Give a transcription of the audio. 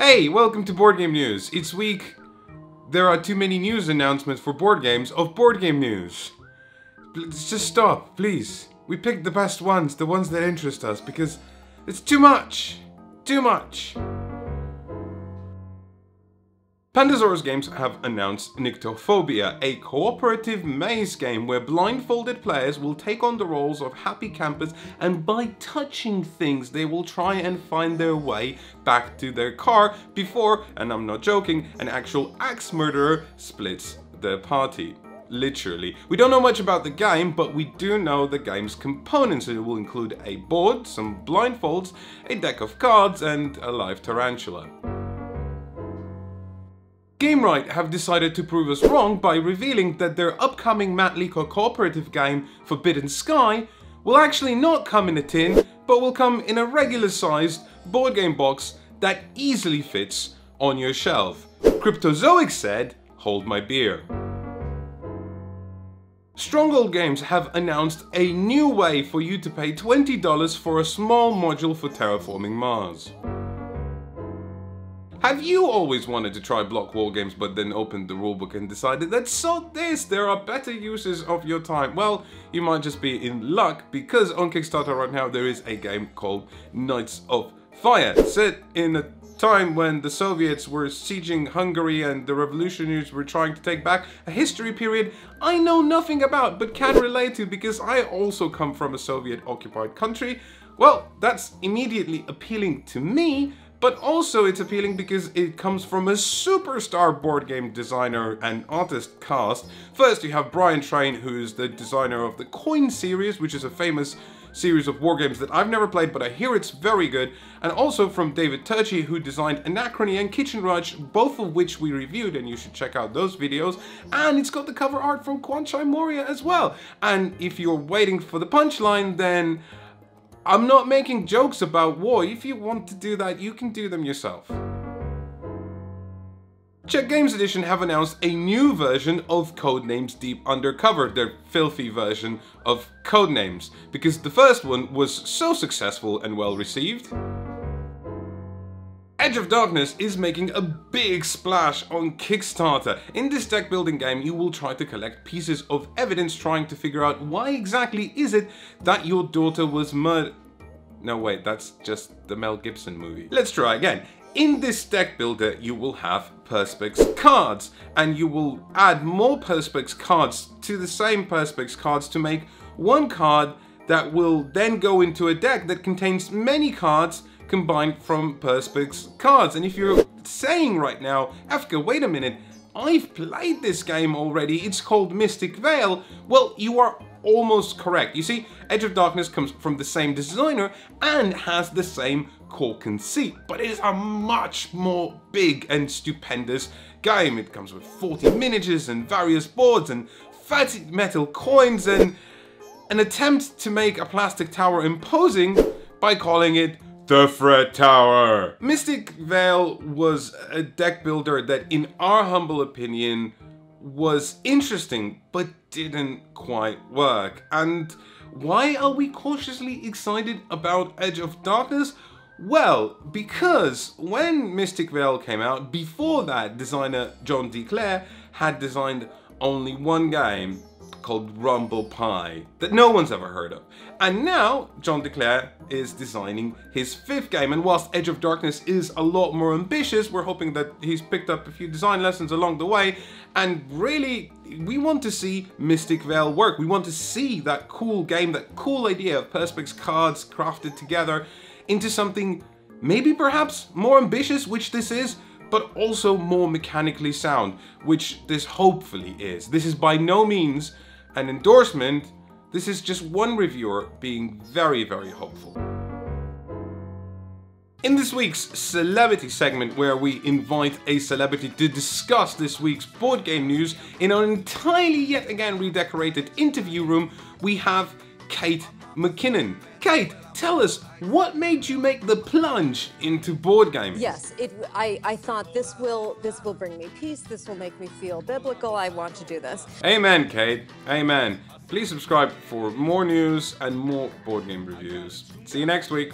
Hey, welcome to Board Game News. Each week, there are too many news announcements for board games of board game news. Just stop, please. We picked the best ones, the ones that interest us, because it's too much. Too much. Pandasaurus Games have announced Nyctophobia, a cooperative maze game where blindfolded players will take on the roles of happy campers, and by touching things they will try and find their way back to their car before, and I'm not joking, an actual axe murderer splits the party. Literally. We don't know much about the game, but we do know the game's components. It will include a board, some blindfolds, a deck of cards, and a live tarantula. Gamewright have decided to prove us wrong by revealing that their upcoming Matt Lico cooperative game, Forbidden Sky, will actually not come in a tin, but will come in a regular sized board game box that easily fits on your shelf. Cryptozoic said, "Hold my beer." Stronghold Games have announced a new way for you to pay $20 for a small module for terraforming Mars. Have you always wanted to try block war games but then opened the rulebook and decided that there are better uses of your time? Well, you might just be in luck, because on Kickstarter right now there is a game called Knights of Fire, set in a time when the Soviets were sieging Hungary and the revolutionaries were trying to take back a history period I know nothing about but can relate to because I also come from a Soviet occupied country. Well, that's immediately appealing to me. But also it's appealing because it comes from a superstar board game designer and artist cast. First you have Brian Train, who's the designer of the Coin series, which is a famous series of war games that I've never played, but I hear it's very good. And also from David Turchi, who designed Anachrony and Kitchen Rush, both of which we reviewed, and you should check out those videos. And it's got the cover art from Kwanchai Moria as well. And if you're waiting for the punchline, then I'm not making jokes about war. If you want to do that, you can do them yourself. Czech Games Edition have announced a new version of Codenames Deep Undercover, their filthy version of Codenames, because the first one was so successful and well received. Edge of Darkness is making a big splash on Kickstarter. In this deck building game, you will try to collect pieces of evidence trying to figure out why exactly is it that your daughter was murdered. No, wait, that's just the Mel Gibson movie. Let's try again. In this deck builder, you will have Perspex cards, and you will add more Perspex cards to the same Perspex cards to make one card that will then go into a deck that contains many cards combined from Perspex cards. And if you're saying right now, Efka, wait a minute, I've played this game already, it's called Mystic Vale, well, you are almost correct. You see, Edge of Darkness comes from the same designer and has the same core conceit, but it is a much more big and stupendous game. It comes with 40 miniatures and various boards and fatty metal coins and an attempt to make a plastic tower imposing by calling it the Fred Tower. Mystic Vale was a deck builder that, in our humble opinion, was interesting, but didn't quite work. And why are we cautiously excited about Edge of Darkness? Well, because when Mystic Vale came out, before that, designer John D. Clare had designed only one game called Rumble Pie that no one's ever heard of. And now John DeClaire is designing his fifth game, and whilst Edge of Darkness is a lot more ambitious, we're hoping that he's picked up a few design lessons along the way, and really we want to see Mystic Vale work. We want to see that cool game, that cool idea of Perspex cards crafted together into something maybe perhaps more ambitious, which this is, but also more mechanically sound, which this hopefully is. This is by no means an endorsement, this is just one reviewer being very, very hopeful. In this week's celebrity segment, where we invite a celebrity to discuss this week's board game news in an entirely yet again redecorated interview room, we have Kate McKinnon. Kate, tell us, what made you make the plunge into board gaming? Yes, I thought this will bring me peace, this will make me feel biblical, I want to do this. Amen, Kate, amen. Please subscribe for more news and more board game reviews. See you next week.